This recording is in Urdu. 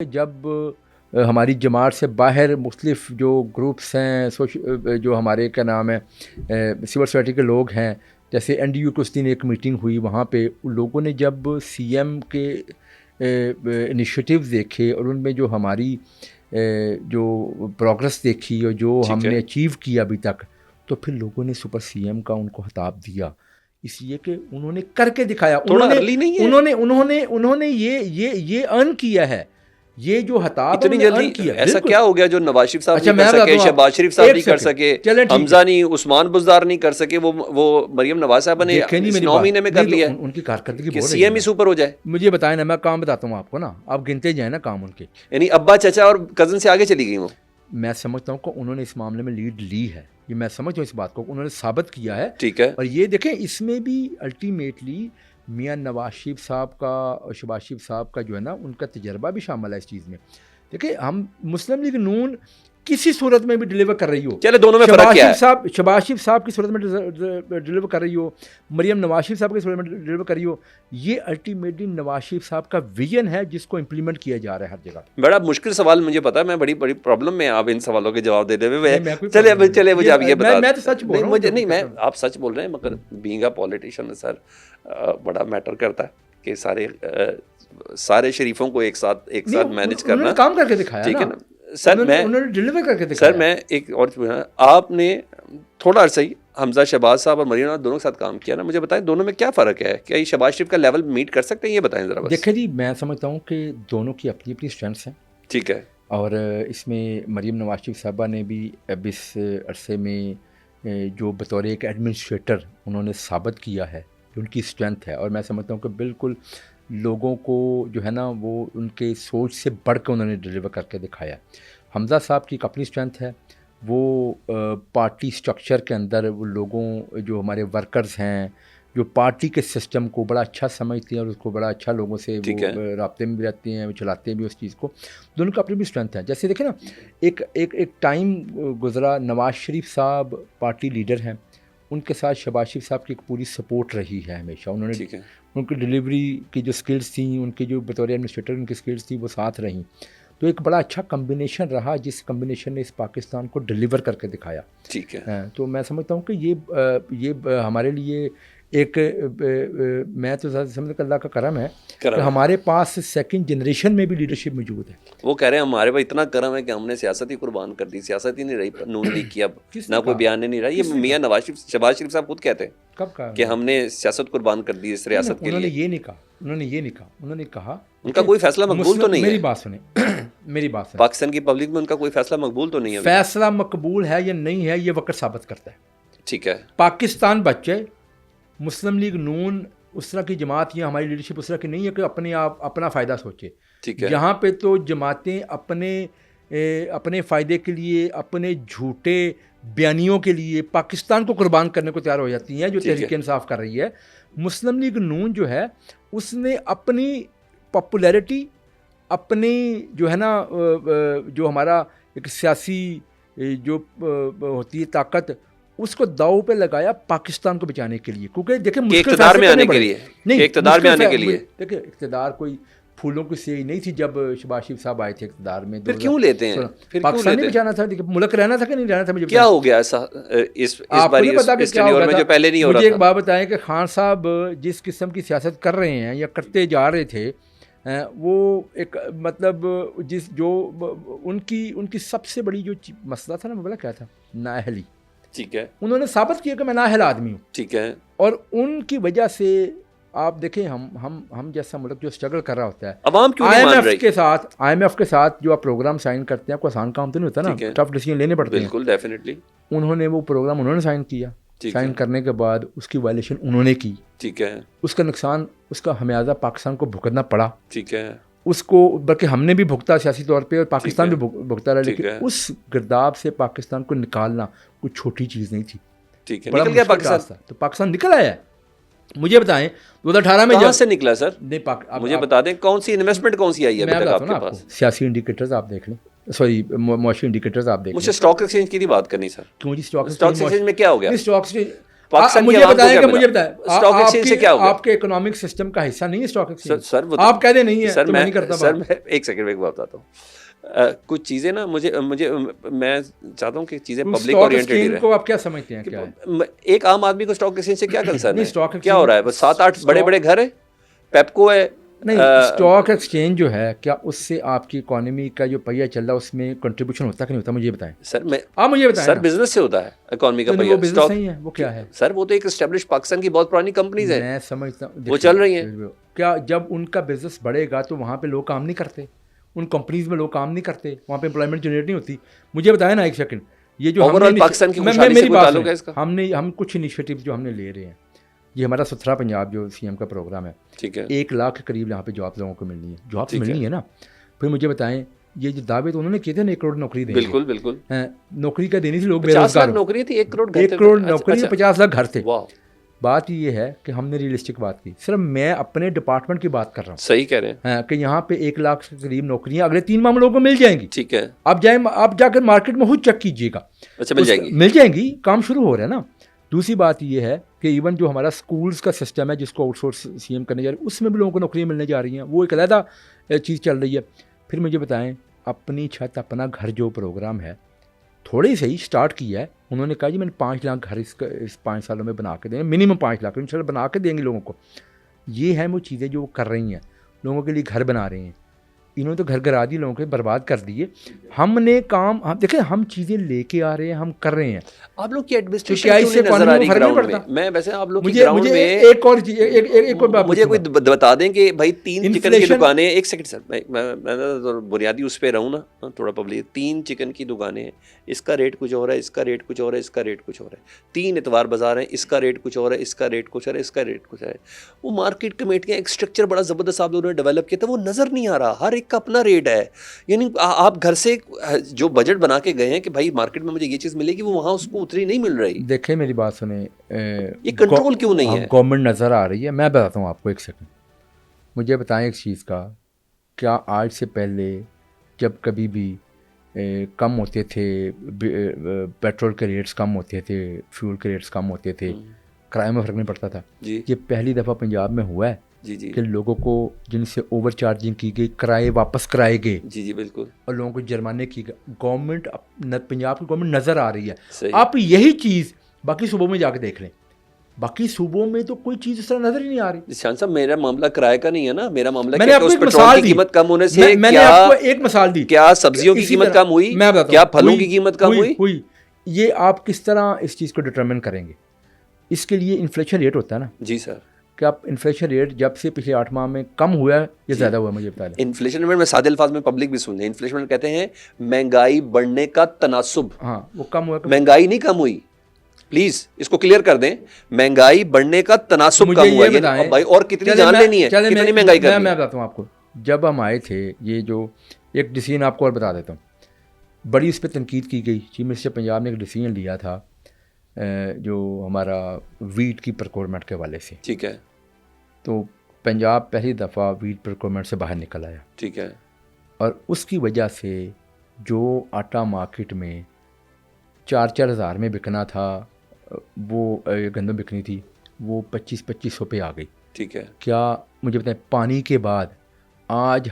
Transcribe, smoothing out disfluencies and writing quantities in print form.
جب ہماری جماعت سے باہر مختلف جو گروپس ہیں جو ہمارے کیا نام ہے سول سوسائٹی کے لوگ ہیں، جیسے این ڈی یو کے اس دن ایک میٹنگ ہوئی، وہاں پہ ان لوگوں نے جب سی ایم کے انیشیٹیوز دیکھے اور ان میں جو ہماری جو پروگرس دیکھی اور جو ہم نے اچیو کیا ابھی تک، تو پھر لوگوں نے سپر سی ایم کا ان کو خطاب دیا، اس لیے کہ انہوں نے کر کے دکھایا، انہوں نے یہ ارن کیا ہے، یہ جو خطاب اتنی جلدی ایسا کیا ہو گیا جو نواز شریف صاحب نہیں کر سکے، شہباز شریف صاحب نہیں کر سکے، حمزہ نہیں، عثمان بزدار نہیں کر سکے، وہ مریم نواز صاحبہ نے 9 مہینے میں کر لیا، ان کی کارکردگی کہ سی ایم ہی سپر ہو جائے۔ مجھے بتائیں نا، میں کام بتاتا ہوں آپ کو نا، آپ گنتے جائیں نا کام ان کے، یعنی ابا چچا اور کزن سے آگے چلی گئی وہ۔ میں سمجھتا ہوں کہ انہوں نے اس معاملے میں لیڈ لی ہے، یہ میں سمجھتا ہوں اس بات کو انہوں نے ثابت کیا ہے، ٹھیک ہے۔ اور یہ دیکھیں اس میں بھی الٹیمیٹلی میاں نواز شریف صاحب کا اور شہباز شریف صاحب کا جو ہے نا، ان کا تجربہ بھی شامل ہے اس چیز میں۔ دیکھیں ہم مسلم لیگ نون کسی صورت میں بھی ڈلیور کر رہی ہو، چلے دونوں میں فرق کیا ہے، شہباز شریف صاحب کی صورت میں ڈلیور کر رہی ہو، مریم نواز شریف صاحب کی صورت میں ڈلیور کر رہی ہو، یہ الٹیمیٹلی نواز شریف صاحب کا ویژن ہے جس کو امپلیمنٹ کیا جا رہا ہے ہر جگہ۔ بڑا مشکل سوال مجھے پتا ہے، میں بڑی پرابلم میں آپ ان سوالوں کے جواب دیتے ہوئے، چلے مجھے آپ یہ بتا، میں تو سچ بول رہا ہوں، مجھے نہیں، میں آپ سچ بول رہے ہیں، مگر بینگ اے پولیٹیشین سر بڑا میٹر کرتا ہے کہ سارے شریفوں کو ایک ساتھ مینج کرنا، کام کر کے دکھایا ٹھیک ہے نا سر۔ انہوں نے ڈلیور کر کے دکھایا۔ سر میں ایک اور آپ نے تھوڑا عرصہ ہی حمزہ شہباز صاحب اور مریم نواز دونوں کے ساتھ کام کیا نا، مجھے بتائیں دونوں میں کیا فرق ہے، کیا یہ شہباز شریف کا لیول میٹ کر سکتے ہیں، یہ بتائیں ذرا بس۔ دیکھیں جی، میں سمجھتا ہوں کہ دونوں کی اپنی اپنی اسٹرینتھس ہیں، ٹھیک ہے، اور اس میں مریم نواز شریف صاحبہ نے بھی اب اس عرصے میں جو بطور ایک ایڈمنسٹریٹر انہوں نے ثابت کیا ہے کہ ان کی اسٹرینتھ ہے، اور میں سمجھتا ہوں کہ بالکل لوگوں کو جو ہے نا وہ ان کے سوچ سے بڑھ کے انہوں نے ڈلیور کر کے دکھایا۔ حمزہ صاحب کی ایک اپنی اسٹرینتھ ہے، وہ پارٹی سٹرکچر کے اندر وہ لوگوں جو ہمارے ورکرز ہیں جو پارٹی کے سسٹم کو بڑا اچھا سمجھتے ہیں اور اس کو بڑا اچھا لوگوں سے وہ رابطے میں بھی رہتے ہیں، وہ چلاتے بھی اس چیز کو، دونوں کا اپنی بھی اسٹرینتھ ہے۔ جیسے دیکھیں نا، ایک ٹائم گزرا، نواز شریف صاحب پارٹی لیڈر ہیں، ان کے ساتھ شہباز شریف صاحب کی ایک پوری سپورٹ رہی ہے ہمیشہ، انہوں نے ان کی ڈلیوری کی جو سکلز تھیں، ان کی جو بطور ایڈمنسٹریٹر ان کی سکلز تھیں وہ ساتھ رہیں، تو ایک بڑا اچھا کمبینیشن رہا جس کمبینیشن نے اس پاکستان کو ڈلیور کر کے دکھایا، ٹھیک ہے۔ تو میں سمجھتا ہوں کہ یہ ہمارے لیے ایک میں تو سمجھتا کہ اللہ کا کرم ہے کہ ہمارے پاس سیکنڈ جنریشن میں بھی لیڈرشپ موجود ہے۔ وہ کہہ رہے ہیں ہمارے پاس اتنا کرم ہے کہ ہم نے سیاست ہی قربان کر دی، سیاست ہی نہیں رہی نون لیگ کی، اب نہ کوئی بیان نہیں رہا، یہ میاں نواز شریف شہباز شریف صاحب خود کہتے ہیں کب کہا کہ ہم نے سیاست قربان کر دی اس ریاست کے لیے۔ انہوں نے یہ نہیں کہا، انہوں نے کہا ان کا کوئی فیصلہ مقبول تو نہیں ہے۔ میری بات سنیں، میری بات سنیں، پاکستان کی پبلک میں ان کا کوئی فیصلہ مقبول تو نہیں ہے۔ فیصلہ مقبول ہے یا نہیں ہے یہ وقت ثابت کرتا ہے، ٹھیک ہے۔ پاکستان بچے، مسلم لیگ نون اس طرح کی جماعت یا ہماری لیڈرشپ اس طرح کی نہیں ہے کہ اپنا فائدہ سوچے، ٹھیک ہے۔ یہاں پہ تو جماعتیں اپنے فائدے کے لیے، اپنے جھوٹے بیانیوں کے لیے پاکستان کو قربان کرنے کو تیار ہو جاتی ہیں، جو تحریک انصاف کر رہی ہے۔ مسلم لیگ نون جو ہے اس نے اپنی پاپولیرٹی، اپنی جو ہے نا جو ہمارا ایک سیاسی جو ہوتی ہے طاقت، اس کو داؤ پہ لگایا پاکستان کو بچانے کے لیے، کیونکہ دیکھیں اقتدار میں آنے کے لیے، نہیں اقتدار میں آنے کے لیے، دیکھیں اقتدار کوئی پھولوں کی سیاہی نہیں تھی جب شہباز شریف صاحب آئے تھے اقتدار میں۔ پھر کیوں لیتے ہیں؟ پاکستان نہیں بچانا تھا، ملک رہنا تھا کہ نہیں رہنا تھا؟ مجھے کیا ہو گیا ایسا اس باری اس ٹینیور میں جو پہلے نہیں ہو رہا تھا؟ مجھے ایک بات بتائیں کہ خان صاحب جس قسم کی سیاست کر رہے ہیں یا کرتے جا رہے تھے، وہ ایک مطلب ان کی سب سے بڑی جو مسئلہ تھا نا، وہ بلا کیا تھا؟ نااہلی، ٹھیک ہے۔ انہوں نے ثابت کیا کہ میں نااہل آدمی ہوں، ٹھیک ہے، اور ان کی وجہ سے آپ دیکھیں ہم جیسا ملک جو اسٹرگل کر رہا ہوتا ہے، عوام کیوں نہیں مان رہی؟ آئی ایم ایف کے ساتھ جو آپ پروگرام سائن کرتے ہیں، کوئی آسان کام تو نہیں ہوتا نا، ٹف ڈیسیژن لینے پڑتے ہیں۔ بالکل ڈیفینیٹلی انہوں نے وہ پروگرام انہوں نے سائن کیا، سائن کرنے کے بعد اس کی وائلیشن انہوں نے کی، ٹھیک ہے، اس کا نقصان، اس کا خمیازہ پاکستان کو بھگتنا پڑا، ٹھیک ہے، اس کو بلکہ ہم نے بھی بھگتا سیاسی طور پہ اور پاکستان بھی بھگتا رہا، لیکن اس گرداب سے پاکستان کو نکالنا کوئی چھوٹی چیز نہیں تھی، ٹھیک ہے، نکل گیا پاکستان، تو پاکستان نکل آیا ہے۔ مجھے بتائیں 2018 میں کہاں سے نکلا سر؟ مجھے بتا دیں کون سی انویسٹمنٹ کون سی آئی ہے ابھی تک آپ کے پاس؟ سیاسی انڈیکیٹرز آپ دیکھ لیں، سوری معاشی انڈیکیٹرز آپ دیکھ لیں۔ مجھے اسٹاک ایکسچینج کی نہیں بات کرنی سر۔ کیوں جی؟ اسٹاک ایکسچینج میں کیا ہو گیا؟ اسٹاک ایکسچینج پاکستان مجھے بتائیں کہ مجھے بتائیں اسٹاک ایکسچینج سے کیا ہوگا؟ آپ کے اکنامک سسٹم کا حصہ نہیں ہے اسٹاک ایکسچینج؟ سر آپ کہہ دیں نہیں ہے تو میں نہیں کرتا. سر میں ایک سیکنڈ میں بتاتا ہوں کچھ چیزیں نا میں چاہتا ہوں کہ چیزیں پبلک اورینٹڈ رہیں. کو آپ کیا سمجھتے ہیں کیا ہے؟ ایک عام آدمی کو اسٹاک ایکسچینج سے کیا کنسرن ہے؟ کیا ہو رہا ہے؟ بس 7-8 بڑے بڑے گھر ہیں, پیپکو ہے. نہیں, اسٹاک ایکسچینج جو ہے کیا اس سے آپ کی اکانومی کا جو پہیہ چل رہا ہے اس میں کنٹریبیوشن ہوتا کہ نہیں ہوتا؟ مجھے بتائیں سر. آپ مجھے بتائیں. سر بزنس سے ہوتا ہے اکانومی کا پہیہ. بزنس نہیں ہے وہ کیا ہے سر؟ وہ تو ایک اسٹیبلش پاکستان کی بہت پرانی کمپنیز ہیں, میں سمجھتا ہوں وہ چل رہی ہیں. کیا جب ان کا بزنس بڑھے گا تو وہاں پہ لوگ کام نہیں کرتے؟ ان کمپنیز میں لوگ کام نہیں کرتے, وہاں پہ امپلائمنٹ جنریٹ نہیں ہوتی. مجھے بتائیں نا ایک سیکنڈ, یہ جو پاکستان کی خوشحالی سے کوئی تعلق ہے اس کا؟ ہم کچھ انیشیٹو جو ہم نے لے رہے ہیں, یہ ہمارا 17 پنجاب جو سی ایم کا پروگرام ہے, ٹھیک ہے, 1 لاکھ کے قریب یہاں پہ جاب لوگوں کو ملنی ہے, جابس ملنی ہے نا. پھر مجھے بتائیں یہ جو دعوے تو انہوں نے کیے تھے نا 1 کروڑ نوکری دیں گے. بالکل بالکل, نوکری کا دینی تھی, لوگ بے روزگار نوکری تھی, 1 کروڑ نوکری, 50 لاکھ گھر تھے. بات یہ ہے کہ ہم نے ریئلسٹک بات کی. صرف میں اپنے ڈپارٹمنٹ کی بات کر رہا ہوں. صحیح کہہ رہے ہیں کہ یہاں پہ 1 لاکھ کے قریب نوکریاں اگلے 3 ماہ میں لوگوں کو مل جائیں گی. ٹھیک ہے, آپ جا کر مارکیٹ میں خود چیک کیجیے گا. اچھا, مل جائیں گی, کام شروع ہو رہا ہے نا. دوسری بات یہ ہے کہ ایون جو ہمارا اسکولس کا سسٹم ہے جس کو آؤٹ سورس سی ایم کرنے جا رہی ہے, اس میں بھی لوگوں کو نوکریاں ملنے جا رہی ہیں. وہ ایک علیحدہ چیز چل رہی ہے. پھر مجھے بتائیں اپنی چھت اپنا گھر جو پروگرام ہے تھوڑے سے ہی اسٹارٹ کیا ہے. انہوں نے کہا جی میں نے 5 لاکھ گھر اس 5 سالوں میں بنا کے دیں گے, منیمم 5 لاکھ انشاءاللہ بنا کے دیں گے لوگوں کو. یہ ہیں وہ چیزیں جو وہ کر رہی ہیں, لوگوں کے لیے گھر بنا رہے ہیں. انہوں نے تو گھر گرا دی, لوگوں کے برباد کر دیے. ہم نے کام دیکھیں, ہم چیزیں لے کے آ رہے ہیں, ہم کر رہے ہیں. آپ لوگ کی ایڈمنسٹریشن کیوں نہیں نظر آ رہی گراؤنڈ میں؟ میں ویسے آپ لوگ کی گراؤنڈ میں ایک اور مجھے کوئی بتا دیں کہ بھائی 3 چکن کی دکانیں, ایک سیکنڈ سر, میں بنیادی اس پہ رہوں نا تھوڑا پبلک. 3 چکن کی دکانیں ہیں, اس کا ریٹ کچھ اور ہے, اس کا ریٹ کچھ اور ہے, اس کا ریٹ کچھ اور ہے. 3 اتوار بازار ہیں, اس کا ریٹ کچھ اور ہے, اس کا ریٹ کچھ اور ہے, اس کا ریٹ کچھ ہے. وہ مارکیٹ کمیٹیاں ایک اسٹرکچر بڑا زبردست آپ لوگوں نے ڈیولپ کیا تھا, وہ نظر نہیں آ رہا. ہر ایک کا اپنا ریٹ ہے. یعنی آپ گھر سے جو بجٹ بنا کے گئے ہیں کہ بھائی مارکیٹ میں مجھے یہ چیز ملے گی, وہ وہاں اس کو اتنی نہیں مل رہی. دیکھیں میری بات سنیں, یہ کنٹرول کیوں نہیں ہے؟ گورنمنٹ نظر آ رہی ہے. میں بتاتا ہوں آپ کو, ایک سیکنڈ مجھے بتائیں ایک چیز کا, کیا آج سے پہلے جب کبھی بھی کم ہوتے تھے پیٹرول کے ریٹس, کم ہوتے تھے فیول کے ریٹس, کم ہوتے تھے, کرائے میں فرق نہیں پڑتا تھا؟ یہ پہلی دفعہ پنجاب میں ہوا ہے کہ لوگوں کو جن سے اوور چارجنگ کی گئی کرائے واپس کرائے گئے. جی بالکل, اور لوگوں کو جرمانے کی گئے. گورنمنٹ, پنجاب کی گورنمنٹ نظر آ رہی ہے. آپ یہی چیز باقی صوبوں میں جا کے دیکھ لیں, باقی صوبوں میں تو کوئی چیز اس طرح نظر ہی نہیں آ رہی. شان صاحب میرا معاملہ کرائے کا نہیں ہے نا, میرا معاملہ میں نے آپ کو ایک مثال دی, قیمت کم ہونے سے میں نے آپ کو ایک مثال دی, کیا سبزیوں کی قیمت کم ہوئی, کیا پھلوں کی قیمت کم ہوئی. یہ آپ کس طرح اس چیز کو ڈٹرمن کریں گے؟ اس کے لیے انفلیشن ریٹ ہوتا ہے نا. جی سر, کہ آپ انفلیشن ریٹ جب سے پچھلے 8 ماہ میں کم ہوا ہے یا زیادہ ہوا ہے, مجھے بتا دیں. انفلیشن ریٹ میں سادے الفاظ میں پبلک بھی سن لیں, انفلیشن ریٹ کہتے ہیں مہنگائی بڑھنے کا تناسب. ہاں وہ کم ہوا, مہنگائی نہیں کم ہوئی, پلیز اس کو کلیئر کر دیں. مہنگائی بڑھنے کا تناسب کم ہوا ہے بھائی, اور کتنی جان لینی ہے, کتنی مہنگائی کرنی ہے. میں بتاتا ہوں آپ کو, جب ہم آئے تھے, یہ جو ایک ڈیسیژن آپ کو اور بتا دیتا ہوں, بڑی اس پہ تنقید کی گئی. چیف منسٹر پنجاب نے ایک ڈیسیژن لیا تھا جو ہمارا ویٹ کی پروکیورمنٹ کے حوالے سے. ٹھیک ہے, تو پنجاب پہلی دفعہ ویٹ پروکیورمنٹ سے باہر نکل آیا. ٹھیک ہے, اور اس کی وجہ سے جو آٹا مارکیٹ میں 4-4 ہزار میں بکنا تھا, وہ گندم بکنی تھی, وہ 2500 پہ آ گئی. ٹھیک ہے, کیا مجھے بتائیں, پانی کے بعد آج